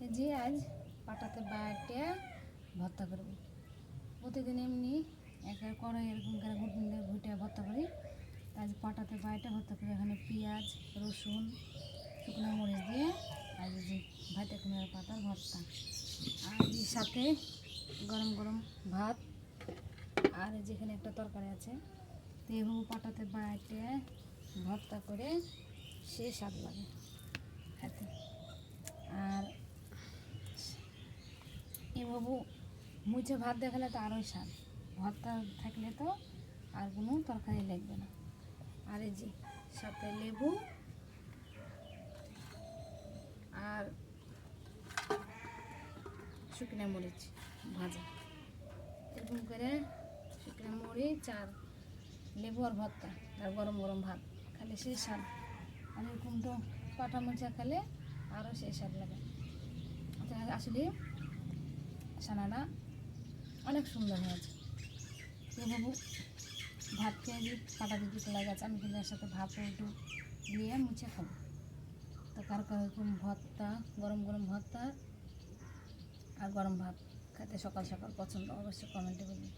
এই যে আজ পাটাতে বাটে ভর্তা করব। প্রতিদিন এমনি একটা কড়াই এরকম করে ঘুটে ভর্তা করি। আজ পাটাতে বাটে ভর্তা করি। এখানে পেঁয়াজ, রসুন, শুকনো মরিচ দিয়ে আজ যে ভাতে কুমড়ার পাতার ভর্তা, আর এর সাথে গরম গরম ভাত, আর যেখানে একটা তরকারি আছে। তো এভাবে পাটাতে বাটে ভর্তা করে সে স্বাদ লাগে খেতে। আর এভাবে মুছে ভাত দেখালে তো আরোই স্বাদ, ভর্তা থাকলে তো আর কোনো তরকারি লাগবে না। আর এই যে সাথে লেবু আর শুকনো মরিচ ভাজা, এরকম করে শুকনো মরিচ আর লেবু আর ভর্তা আর গরম গরম ভাত খালে সেই স্বাদ। আর এরকম তো পাটা মোচা খেলে আরও সেই স্বাদ লাগে। আসলে ছানাটা অনেক সুন্দর হয়েছে। এভাবে ভাত খেয়ে যদি পাটা যদি চলে গেছে, আমি কিন্তু এর সাথে ভাত একটু দিয়ে মুছে খাবো। তো কার কার এরকম ভর্তা, গরম গরম ভর্তা আর গরম ভাত খেতে সকাল সকাল পছন্দ, অবশ্যই কমেন্টে বলুন।